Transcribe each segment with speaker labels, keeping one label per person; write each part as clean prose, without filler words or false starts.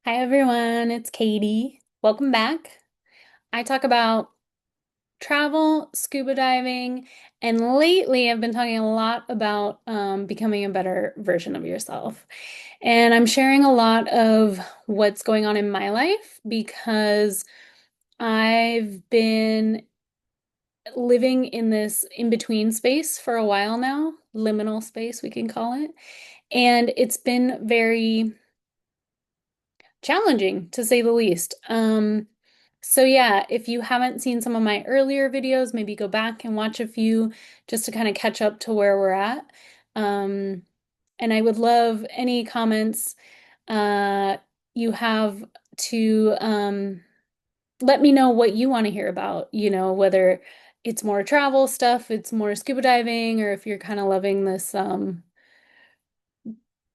Speaker 1: Hi everyone, it's Katie. Welcome back. I talk about travel, scuba diving, and lately I've been talking a lot about becoming a better version of yourself. And I'm sharing a lot of what's going on in my life because I've been living in this in-between space for a while now, liminal space, we can call it. And it's been very challenging to say the least. So yeah, if you haven't seen some of my earlier videos, maybe go back and watch a few just to kind of catch up to where we're at. Um, and I would love any comments uh, you have to let me know what you want to hear about, whether it's more travel stuff, it's more scuba diving, or if you're kind of loving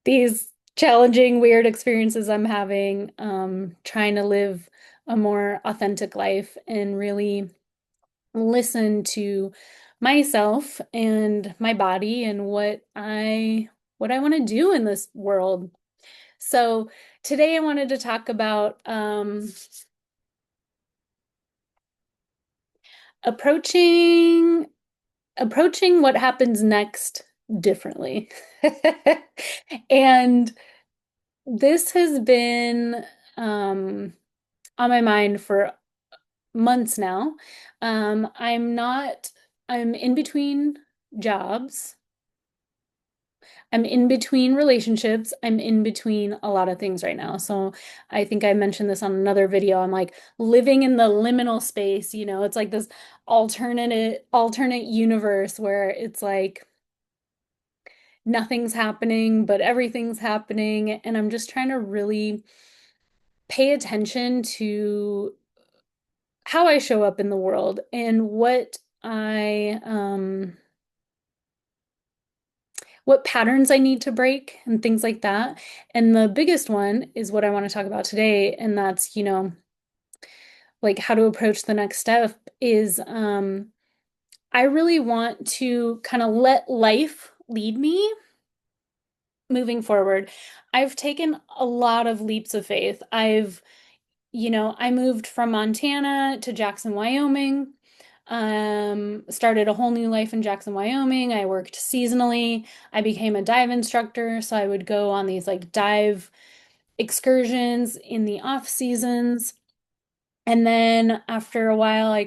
Speaker 1: these challenging, weird experiences I'm having, trying to live a more authentic life and really listen to myself and my body and what I want to do in this world. So today I wanted to talk about approaching approaching what happens next differently. And this has been on my mind for months now. I'm not, I'm in between jobs. I'm in between relationships. I'm in between a lot of things right now. So I think I mentioned this on another video. I'm like living in the liminal space, it's like this alternate universe where it's like nothing's happening, but everything's happening. And I'm just trying to really pay attention to how I show up in the world and what patterns I need to break and things like that. And the biggest one is what I want to talk about today, and that's, like how to approach the next step is I really want to kind of let life lead me moving forward. I've taken a lot of leaps of faith. I moved from Montana to Jackson, Wyoming. Started a whole new life in Jackson, Wyoming. I worked seasonally. I became a dive instructor, so I would go on these like dive excursions in the off seasons. And then after a while, I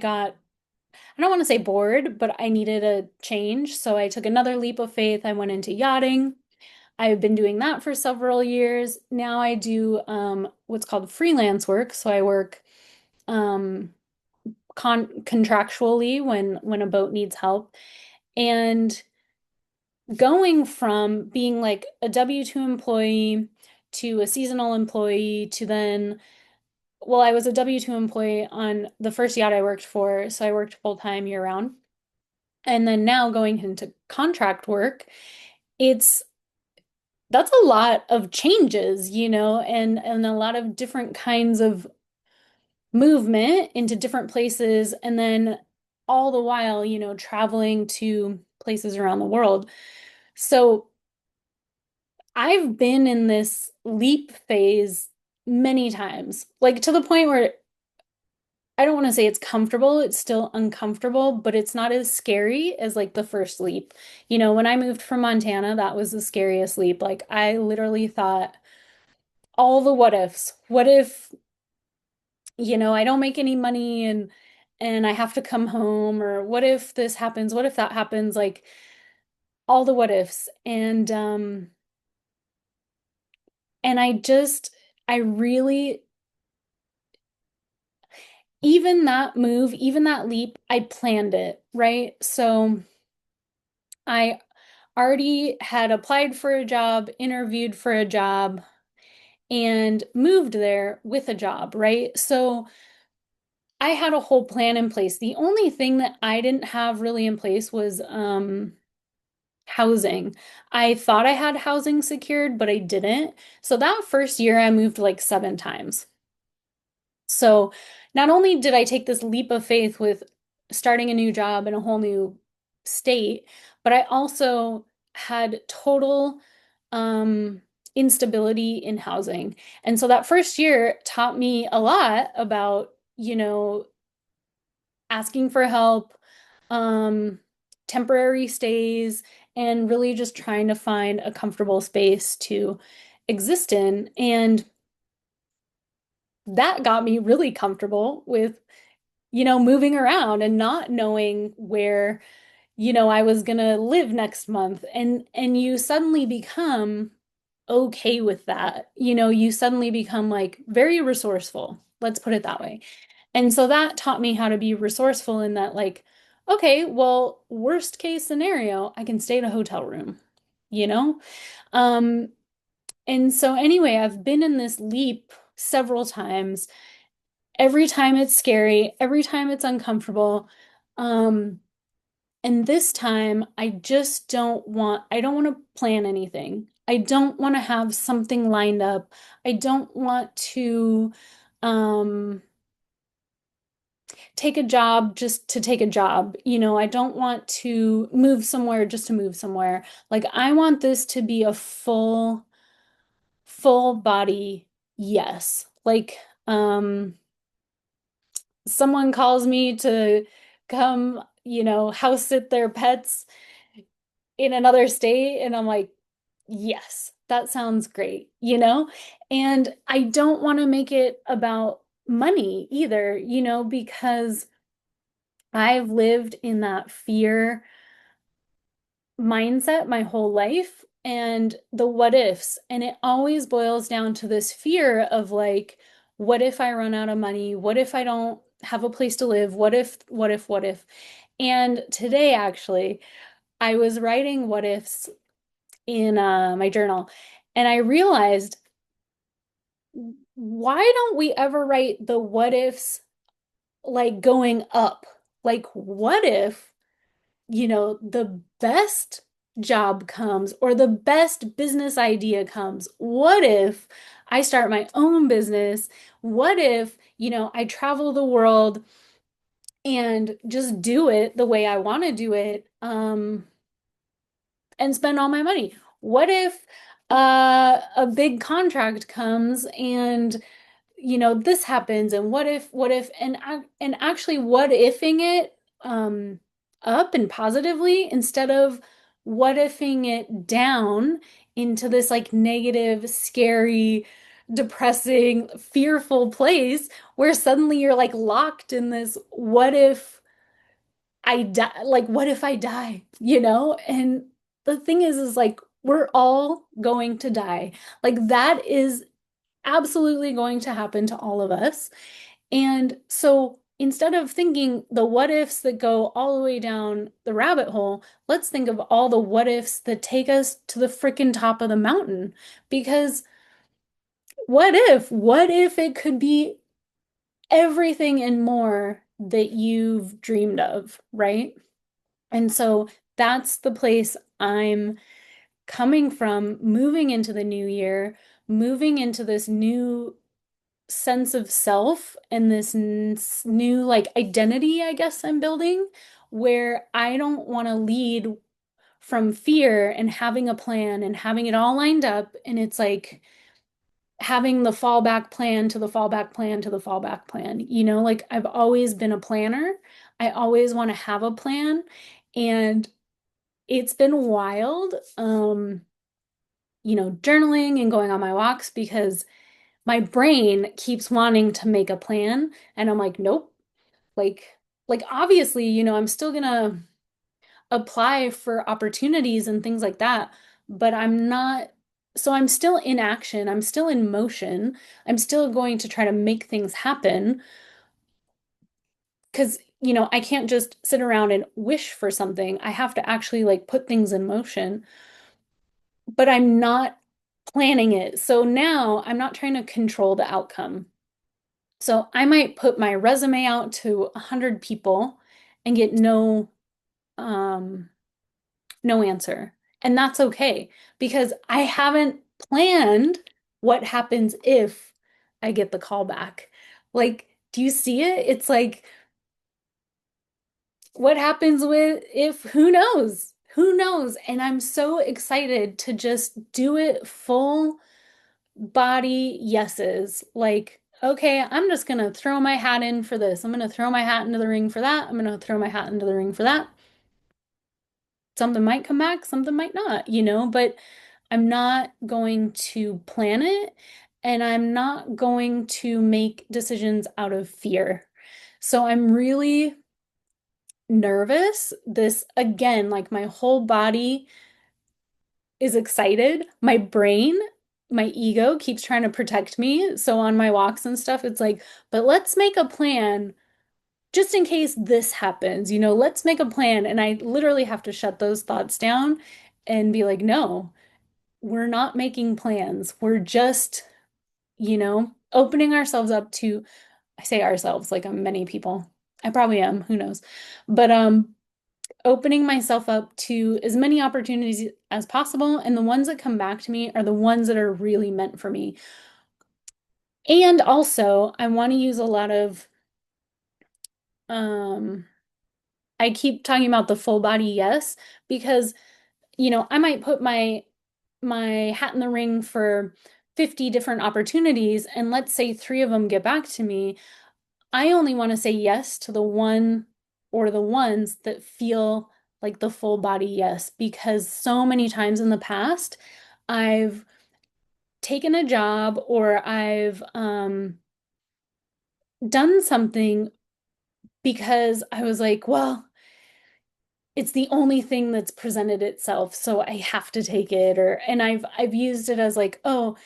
Speaker 1: don't want to say bored, but I needed a change. So I took another leap of faith. I went into yachting. I've been doing that for several years. Now I do what's called freelance work. So I work um, contractually when a boat needs help. And going from being like a W-2 employee to a seasonal employee to then, well, I was a W-2 employee on the first yacht I worked for, so I worked full time year round. And then now going into contract work, it's that's a lot of changes, and a lot of different kinds of movement into different places, and then all the while, traveling to places around the world. So I've been in this leap phase many times, like to the point where I don't want to say it's comfortable, it's still uncomfortable, but it's not as scary as like the first leap. When I moved from Montana, that was the scariest leap. Like I literally thought all the what ifs. What if, I don't make any money and I have to come home, or what if this happens? What if that happens? Like all the what ifs. And I really, even that move, even that leap, I planned it, right? So I already had applied for a job, interviewed for a job, and moved there with a job, right? So I had a whole plan in place. The only thing that I didn't have really in place was housing. I thought I had housing secured, but I didn't. So that first year I moved like 7 times. So not only did I take this leap of faith with starting a new job in a whole new state, but I also had total um instability in housing. And so that first year taught me a lot about, asking for help, um, temporary stays, and really just trying to find a comfortable space to exist in. And that got me really comfortable with, moving around and not knowing where, I was gonna live next month. And you suddenly become okay with that. You suddenly become like very resourceful. Let's put it that way. And so that taught me how to be resourceful in that, like, okay, well, worst case scenario, I can stay in a hotel room, you know? Um, and so anyway, I've been in this leap several times. Every time it's scary, every time it's uncomfortable. Um, and this time I don't want to plan anything. I don't want to have something lined up. I don't want to, um, take a job just to take a job. I don't want to move somewhere just to move somewhere. Like, I want this to be a full body yes. Like, someone calls me to come, house sit their pets in another state, and I'm like, yes, that sounds great, And I don't want to make it about money either, because I've lived in that fear mindset my whole life and the what ifs. And it always boils down to this fear of like, what if I run out of money? What if I don't have a place to live? What if, what if, what if? And today, actually, I was writing what ifs in my journal, and I realized, why don't we ever write the what ifs like going up? Like, what if the best job comes or the best business idea comes? What if I start my own business? What if, I travel the world and just do it the way I want to do it, and spend all my money? What if a big contract comes and this happens, and what if and actually what ifing it up and positively, instead of what ifing it down into this like negative, scary, depressing, fearful place where suddenly you're like locked in this what if I die, like what if I die, And the thing is like we're all going to die. Like that is absolutely going to happen to all of us. And so instead of thinking the what ifs that go all the way down the rabbit hole, let's think of all the what ifs that take us to the freaking top of the mountain. Because what if it could be everything and more that you've dreamed of, right? And so that's the place I'm coming from, moving into the new year, moving into this new sense of self and this new like identity, I guess I'm building, where I don't want to lead from fear and having a plan and having it all lined up. And it's like having the fallback plan to the fallback plan to the fallback plan. Like I've always been a planner. I always want to have a plan. And it's been wild, journaling and going on my walks because my brain keeps wanting to make a plan, and I'm like, nope. Like obviously, I'm still gonna apply for opportunities and things like that, but I'm not, so I'm still in action, I'm still in motion, I'm still going to try to make things happen because, I can't just sit around and wish for something. I have to actually like put things in motion, but I'm not planning it. So now I'm not trying to control the outcome. So I might put my resume out to 100 people and get um, no answer. And that's okay because I haven't planned what happens if I get the call back. Like, do you see it? It's like, what happens with if, who knows? who knows? And I'm so excited to just do it full body yeses. Like, okay, I'm just gonna throw my hat in for this. I'm gonna throw my hat into the ring for that. I'm gonna throw my hat into the ring for that. Something might come back, something might not, but I'm not going to plan it and I'm not going to make decisions out of fear. So I'm really nervous. This, again, like my whole body is excited. My brain, my ego keeps trying to protect me. So on my walks and stuff, it's like, but let's make a plan just in case this happens, let's make a plan. And I literally have to shut those thoughts down and be like, no, we're not making plans. We're just, opening ourselves up to, I say ourselves like I'm many people. I probably am, who knows. But opening myself up to as many opportunities as possible, and the ones that come back to me are the ones that are really meant for me. And also, I want to use a lot of um I keep talking about the full body yes because I might put my hat in the ring for 50 different opportunities and let's say 3 of them get back to me. I only want to say yes to the one or the ones that feel like the full body yes, because so many times in the past, I've taken a job or I've done something because I was like, well, it's the only thing that's presented itself, so I have to take it. And I've used it as like, oh,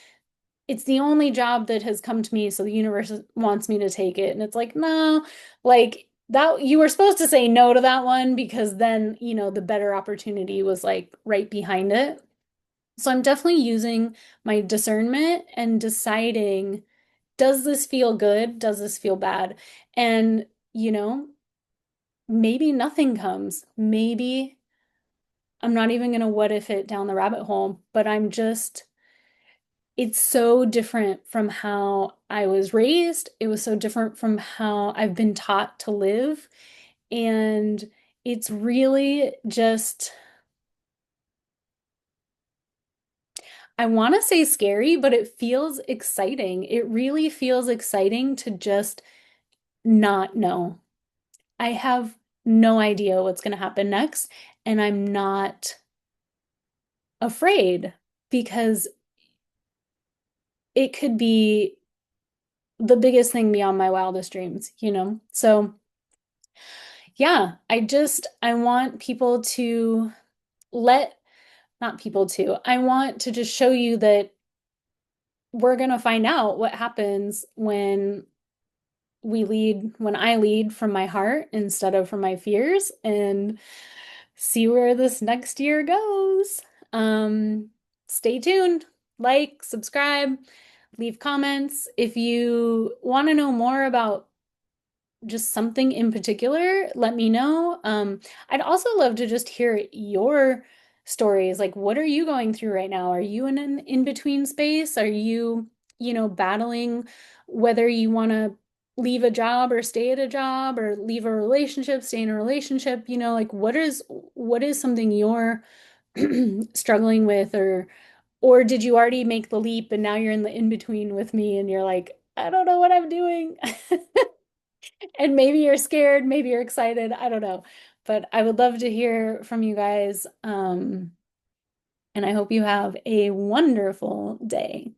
Speaker 1: it's the only job that has come to me, so the universe wants me to take it. And it's like, no, like that you were supposed to say no to that one because then, the better opportunity was like right behind it. So I'm definitely using my discernment and deciding, does this feel good? Does this feel bad? And, you know, maybe nothing comes. Maybe I'm not even going to what if it down the rabbit hole, but it's so different from how I was raised. It was so different from how I've been taught to live. And it's really just, I want to say scary, but it feels exciting. It really feels exciting to just not know. I have no idea what's going to happen next, and I'm not afraid because it could be the biggest thing beyond my wildest dreams. So, yeah, I want people to let, not people to, I want to just show you that we're going to find out what happens when I lead from my heart instead of from my fears and see where this next year goes. Um, Stay tuned, like, subscribe, leave comments. If you want to know more about just something in particular, let me know. I'd also love to just hear your stories. Like, what are you going through right now? Are you in an in-between space? Are you, battling whether you want to leave a job or stay at a job or leave a relationship, stay in a relationship? Like what is something you're struggling with or did you already make the leap and now you're in the in-between with me and you're like, I don't know what I'm doing. And maybe you're scared, maybe you're excited, I don't know. But I would love to hear from you guys. And I hope you have a wonderful day.